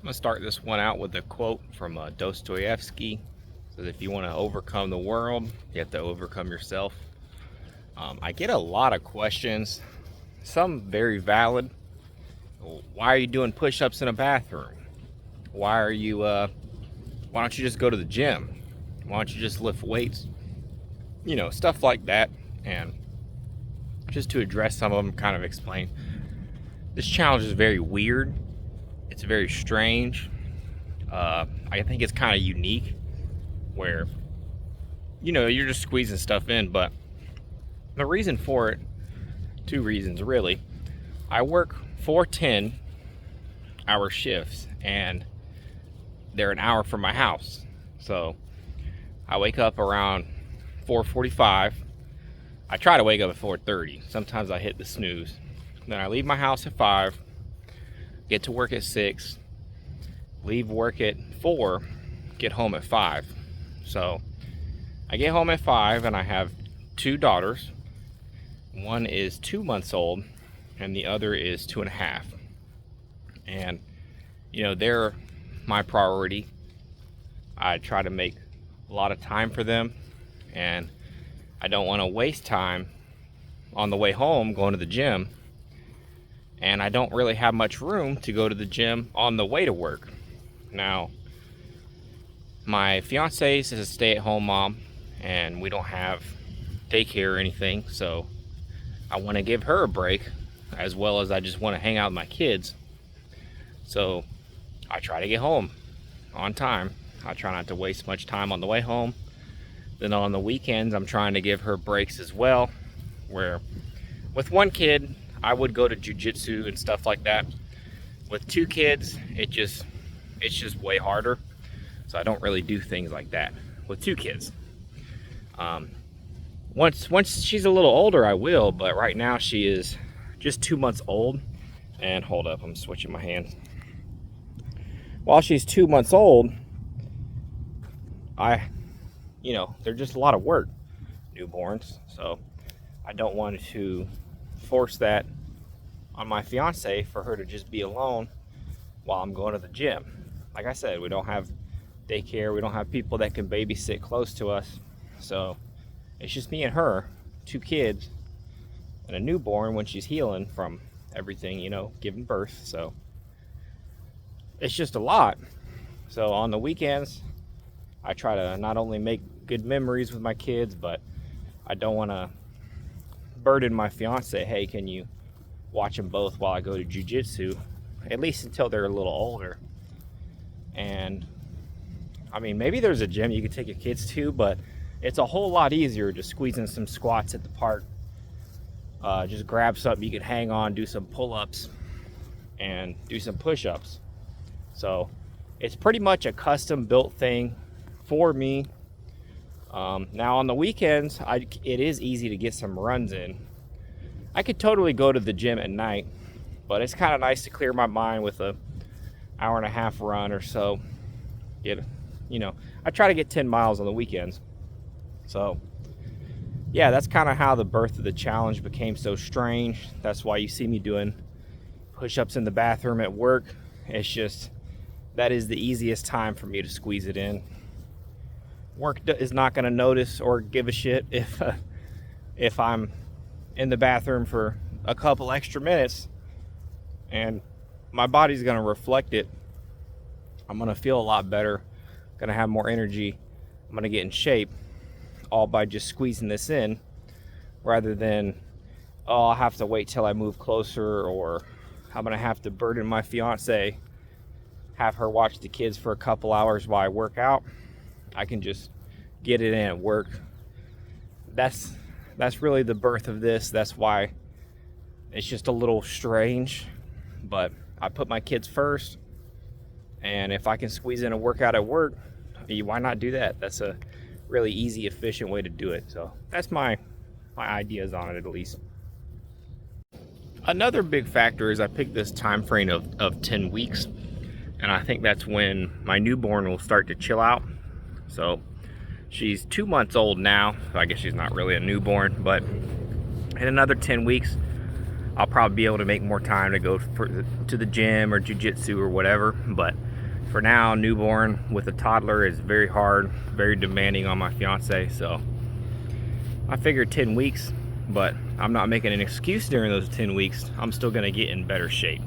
gonna start this one out with a quote from Dostoevsky. It says, if you want to overcome the world, you have to overcome yourself. I get a lot of questions, some very valid. Why are you doing push-ups in a bathroom? Why are you why don't you just go to the gym? Why don't you just lift weights? You know, stuff like that. And just to address some of them, kind of explain, this challenge is very weird. It's very strange. I think it's kind of unique where, you know, you're just squeezing stuff in. But the reason for it, two reasons really. I work 4 10-hour shifts, and they're an hour from my house. So I wake up around 4:45. I try to wake up at 4:30. Sometimes I hit the snooze. Then I leave my house at 5, get to work at 6, leave work at 4, get home at 5. So I get home at 5, and I have 2 daughters. One is 2 months old and the other is 2.5. And you know, they're my priority. I try to make a lot of time for them, and I don't want to waste time on the way home going to the gym, and I don't really have much room to go to the gym on the way to work. Now, my fiance is a stay-at-home mom, and we don't have daycare or anything, so I want to give her a break, as well as I just want to hang out with my kids. So I try to get home on time. I try not to waste much time on the way home. Then on the weekends, I'm trying to give her breaks as well, where with one kid, I would go to jujitsu and stuff like that. With 2 kids, it's just way harder. So I don't really do things like that with 2 kids. Once she's a little older, I will, but right now she is just 2 months old. And hold up, I'm switching my hands. While she's 2 months old, they're just a lot of work, newborns. So I don't want to force that on my fiance for her to just be alone while I'm going to the gym. Like I said, we don't have daycare. We don't have people that can babysit close to us. So it's just me and her, 2 kids, and a newborn when she's healing from everything, giving birth. So it's just a lot. So on the weekends, I try to not only make good memories with my kids, but I don't want to burden my fiance. Hey, can you watch them both while I go to jiu-jitsu? At least until they're a little older. And I mean, maybe there's a gym you could take your kids to, but it's a whole lot easier to squeeze in some squats at the park. Just grab something you can hang on, do some pull-ups, and do some push-ups. So it's pretty much a custom-built thing for me. Now on the weekends, it is easy to get some runs in. I could totally go to the gym at night, but it's kind of nice to clear my mind with a hour-and-a-half run or so. I try to get 10 miles on the weekends. So yeah, that's kind of how the birth of the challenge became so strange. That's why you see me doing push-ups in the bathroom at work. It's just, that is the easiest time for me to squeeze it in. Work is not going to notice or give a shit if I'm in the bathroom for a couple extra minutes, and my body's going to reflect it. I'm going to feel a lot better, going to have more energy, I'm going to get in shape, all by just squeezing this in, rather than, I'll have to wait till I move closer, or I'm going to have to burden my fiance, have her watch the kids for a couple hours while I work out. I can just get it in at work. That's really the birth of this. That's why it's just a little strange, but I put my kids first, and if I can squeeze in a workout at work, why not do that? That's a really easy, efficient way to do it. So that's my ideas on it, at least. Another big factor is I picked this time frame of 10 weeks, and I think that's when my newborn will start to chill out. So she's 2 months old now. I guess she's not really a newborn, but in another 10 weeks, I'll probably be able to make more time to go to the gym or jiu-jitsu or whatever. But for now, newborn with a toddler is very hard, very demanding on my fiance. So I figured 10 weeks, but I'm not making an excuse during those 10 weeks. I'm still gonna get in better shape.